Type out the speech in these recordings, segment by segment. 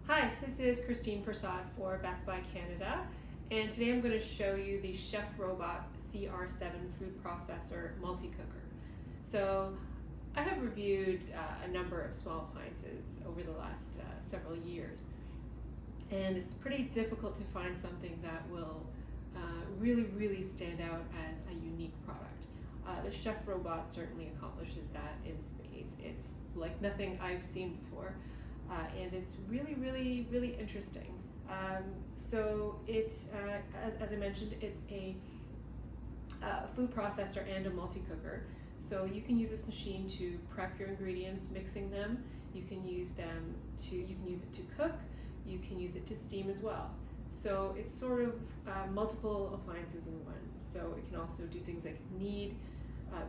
Hi, this is Christine Prasad for Best Buy Canada, and today I'm going to show you the ChefRobot CR-7 food processor multi-cooker. So I have reviewed a number of small appliances over the last several years, and it's pretty difficult to find something that will really stand out as a unique product. The ChefRobot certainly accomplishes that in spades. It's like nothing I've seen before. And it's really interesting. So it, as I mentioned, it's a food processor and a multi-cooker. So you can use this machine to prep your ingredients, mixing them. You can use it to cook. You can use it to steam as well. So it's sort of multiple appliances in one. So it can also do things like knead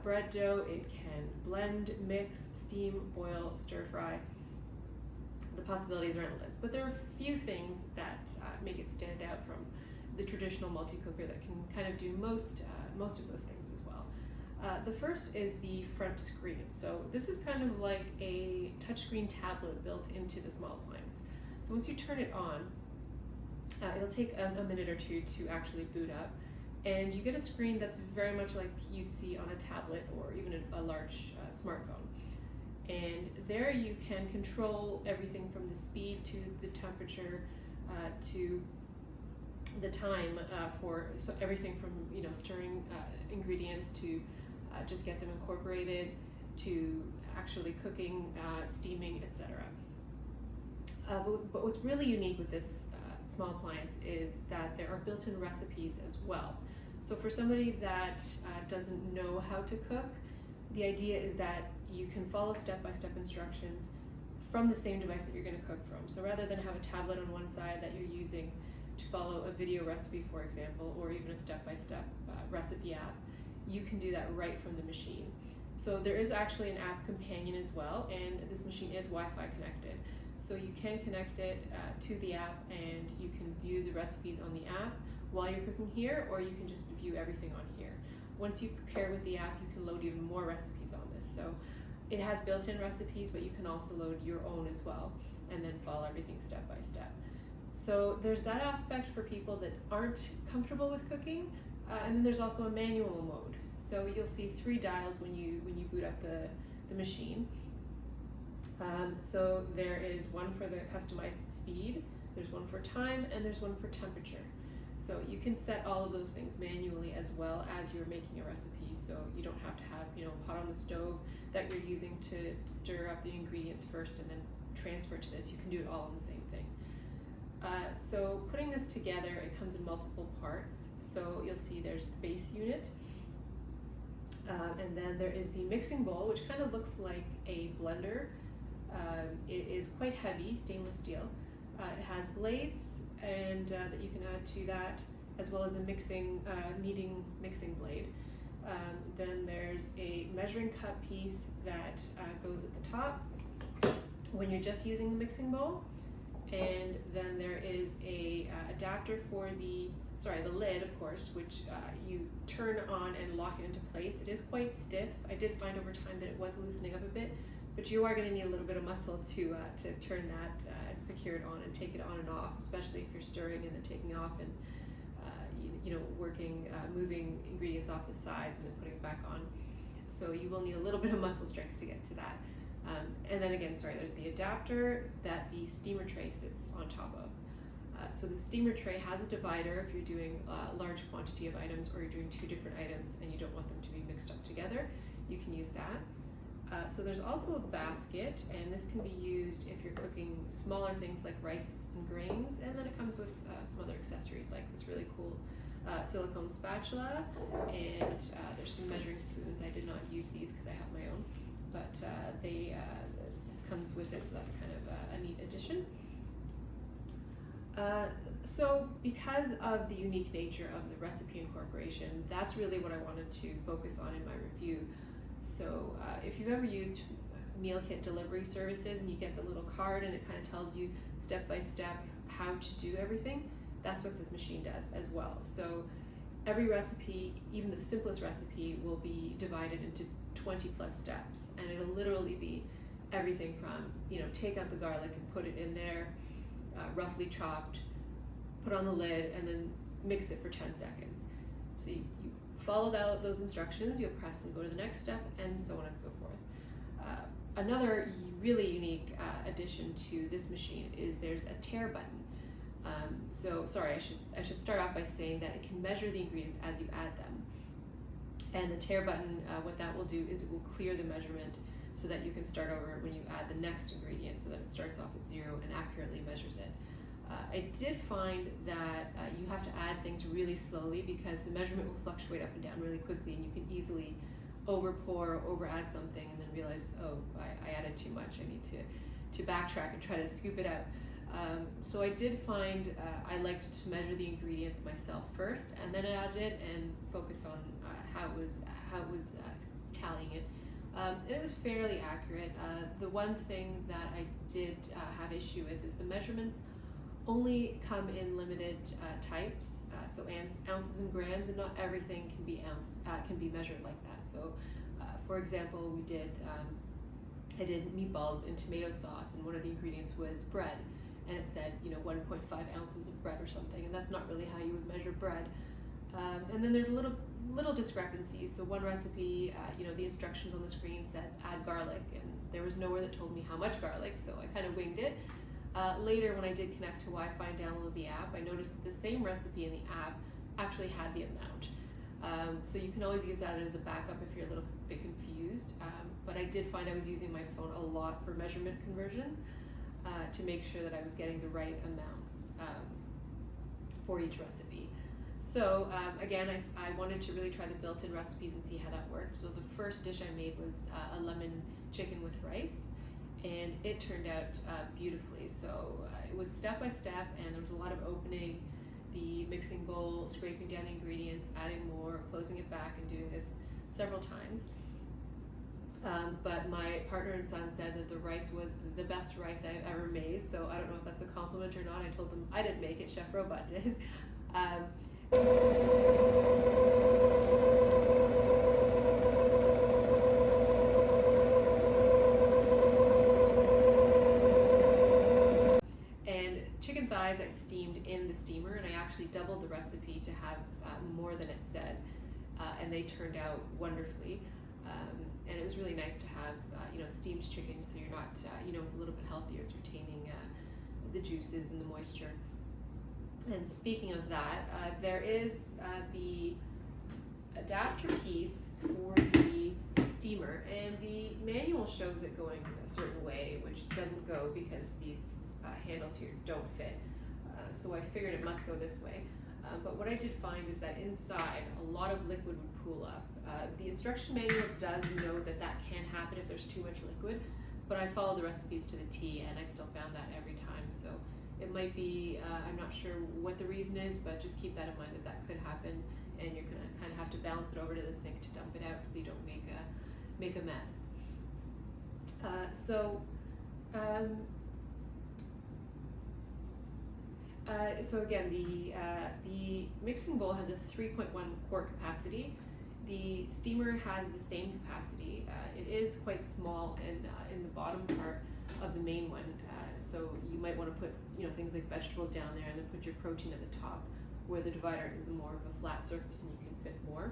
bread dough. It can blend, mix, steam, boil, stir fry. The possibilities are endless, but there are a few things that make it stand out from the traditional multi-cooker that can kind of do most of those things as well. The first is the front screen. So this is kind of like a touchscreen tablet built into the small appliance. So once you turn it on, it'll take a minute or two to actually boot up, and you get a screen that's very much like you'd see on a tablet or even a large smartphone. And there you can control everything from the speed to the temperature to the time so everything from stirring ingredients to just get them incorporated to actually cooking, steaming, etc. But what's really unique with this small appliance is that there are built-in recipes as well. So for somebody that doesn't know how to cook, the idea is that you can follow step-by-step instructions from the same device that you're going to cook from. So rather than have a tablet on one side that you're using to follow a video recipe, for example, or even a step-by-step recipe app, you can do that right from the machine. So there is actually an app companion as well, and this machine is Wi-Fi connected. So you can connect it to the app, and you can view the recipes on the app while you're cooking here, or you can just view everything on here. Once you pair with the app, you can load even more recipes on this. So it has built-in recipes, but you can also load your own as well, and then follow everything step by step. So there's that aspect for people that aren't comfortable with cooking, and then there's also a manual mode. So you'll see 3 dials when you boot up the machine. So there is one for the customized speed, there's one for time, and there's one for temperature. So you can set all of those things manually as well as you're making a recipe. So you don't have to have a pot on the stove that you're using to stir up the ingredients first and then transfer to this. You can do it all in the same thing. So putting this together, it comes in multiple parts. So you'll see there's the base unit, and then there is the mixing bowl, which kind of looks like a blender. It is quite heavy, stainless steel. It has blades and that you can add to that, as well as a kneading mixing blade. Then there's a measuring cup piece that goes at the top when you're just using the mixing bowl, and then there is a adapter for the lid, of course, which you turn on and lock it into place. It is quite stiff. I did find over time that it was loosening up a bit, but you are going to need a little bit of muscle to turn that and secure it on and take it on and off, especially if you're stirring and then taking off and moving ingredients off the sides and then putting it back on. So you will need a little bit of muscle strength to get to that. And then again, there's the adapter that the steamer tray sits on top of. So the steamer tray has a divider if you're doing a large quantity of items, or you're doing 2 different items and you don't want them to be mixed up together. You can use that. So there's also a basket, and this can be used if you're cooking smaller things like rice and grains, and then it comes with some other accessories like this really cool silicone spatula, and there's some measuring spoons. I did not use these because I have my own, but this comes with it, so that's kind of a neat addition. So because of the unique nature of the recipe incorporation, that's really what I wanted to focus on in my review. So if you've ever used meal kit delivery services and you get the little card and it kind of tells you step by step how to do everything, that's what this machine does as well. So every recipe, even the simplest recipe, will be divided into 20 plus steps, and it'll literally be everything from, take out the garlic and put it in there, roughly chopped, put on the lid, and then mix it for 10 seconds. So you follow those instructions, you'll press and go to the next step, and so on and so forth. Another really unique addition to this machine is there's a tare button. I should start off by saying that it can measure the ingredients as you add them. And the tare button, what that will do is it will clear the measurement so that you can start over when you add the next ingredient, so that it starts off at 0 and accurately measures it. I did find that you have to add things really slowly because the measurement will fluctuate up and down really quickly, and you can easily over pour or over add something and then realize, oh, I added too much, I need to backtrack and try to scoop it out. So I did find I liked to measure the ingredients myself first, and then I added it and focus on how it was tallying it. It was fairly accurate. The one thing that I did have issue with is the measurements only come in limited types, so ounces and grams, and not everything can be measured like that. So, for example, I did meatballs in tomato sauce, and one of the ingredients was bread, and it said 1.5 ounces of bread or something, and that's not really how you would measure bread. And then there's little discrepancies. So one recipe, the instructions on the screen said add garlic, and there was nowhere that told me how much garlic, so I kind of winged it. Later, when I did connect to Wi-Fi and download the app, I noticed that the same recipe in the app actually had the amount. So you can always use that as a backup if you're a little bit confused. But I did find I was using my phone a lot for measurement conversions to make sure that I was getting the right amounts for each recipe. So again, I wanted to really try the built-in recipes and see how that worked. So the first dish I made was a lemon chicken with rice, and it turned out beautifully. So it was step by step, and there was a lot of opening the mixing bowl, scraping down the ingredients, adding more, closing it back, and doing this several times. But my partner and son said that the rice was the best rice I've ever made, so I don't know if that's a compliment or not. I told them I didn't make it, ChefRobot did. And chicken thighs I steamed in the steamer, and I actually doubled the recipe to have more than it said, and they turned out wonderfully. And it was really nice to have, steamed chicken, so you're not, it's a little bit healthier. It's retaining the juices and the moisture. And speaking of that, there is the adapter piece for the steamer, and the manual shows it going a certain way, which doesn't go because these handles here don't fit. So I figured it must go this way. But what I did find is that inside, a lot of liquid would pool up. The instruction manual does know that can happen if there's too much liquid, but I followed the recipes to the T, and I still found that every time. So it might be, I'm not sure what the reason is, but just keep that in mind that could happen, and you're gonna kind of have to balance it over to the sink to dump it out so you don't make a mess. So again, the mixing bowl has a 3.1 quart capacity. The steamer has the same capacity. It is quite small in the bottom part of the main one, so you might want to put things like vegetables down there, and then put your protein at the top, where the divider is more of a flat surface and you can fit more.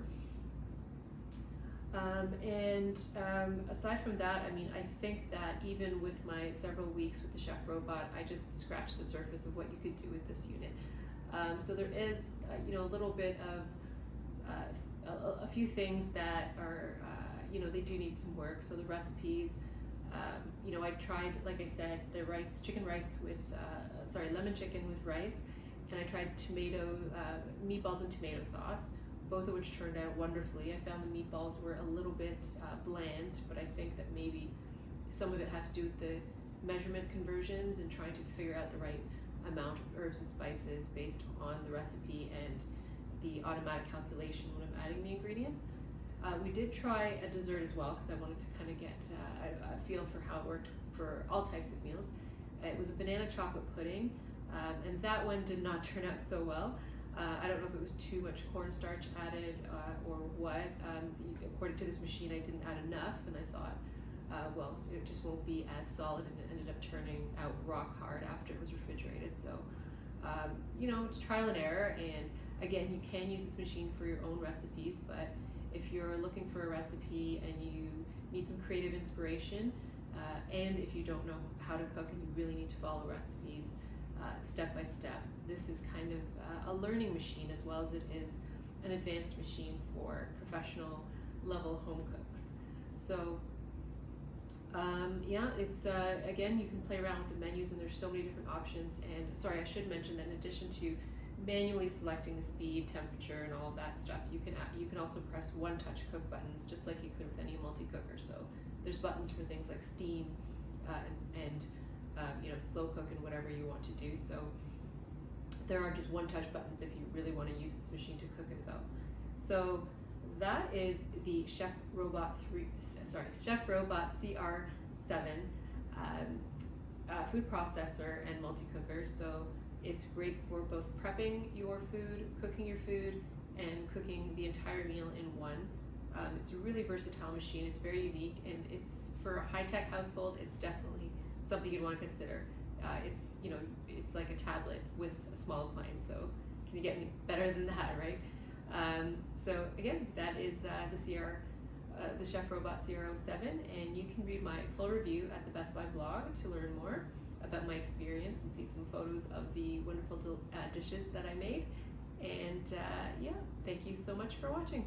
Aside from that, I think that even with my several weeks with the ChefRobot, I just scratched the surface of what you could do with this unit. So there is, a little bit of a few things that are, they do need some work. So the recipes, I tried, like I said, the lemon chicken with rice, and I tried meatballs and tomato sauce, both of which turned out wonderfully. I found the meatballs were a little bit bland, but I think that maybe some of it had to do with the measurement conversions and trying to figure out the right amount of herbs and spices based on the recipe and the automatic calculation when I'm adding the ingredients. We did try a dessert as well, because I wanted to kind of get a feel for how it worked for all types of meals. It was a banana chocolate pudding, and that one did not turn out so well. I don't know if it was too much cornstarch added or what. According to this machine, I didn't add enough, and I thought, well, it just won't be as solid, and it ended up turning out rock hard after it was refrigerated. So, you know, it's trial and error, and again, you can use this machine for your own recipes, but if you're looking for a recipe and you need some creative inspiration, and if you don't know how to cook and you really need to follow recipes step by step, this is kind of a learning machine as well as it is an advanced machine for professional level home cooks. So yeah, it's again, you can play around with the menus, and there's so many different options. And sorry, I should mention that in addition to manually selecting the speed, temperature, and all of that stuff, you can also press one-touch cook buttons just like you could with any multi-cooker. So there's buttons for things like steam and you know, slow cook and whatever you want to do. So there are just one-touch buttons if you really want to use this machine to cook and go. So that is the ChefRobot CR-7 food processor and multi-cooker. So it's great for both prepping your food, cooking your food, and cooking the entire meal in one. It's a really versatile machine. It's very unique, and it's for a high-tech household. It's definitely something you'd want to consider. It's, you know, it's like a tablet with a small appliance. So can you get any better than that, right? So again, that is the ChefRobot CR-7, and you can read my full review at the Best Buy blog to learn more about my experience and see some photos of the wonderful dishes that I made. And yeah, thank you so much for watching.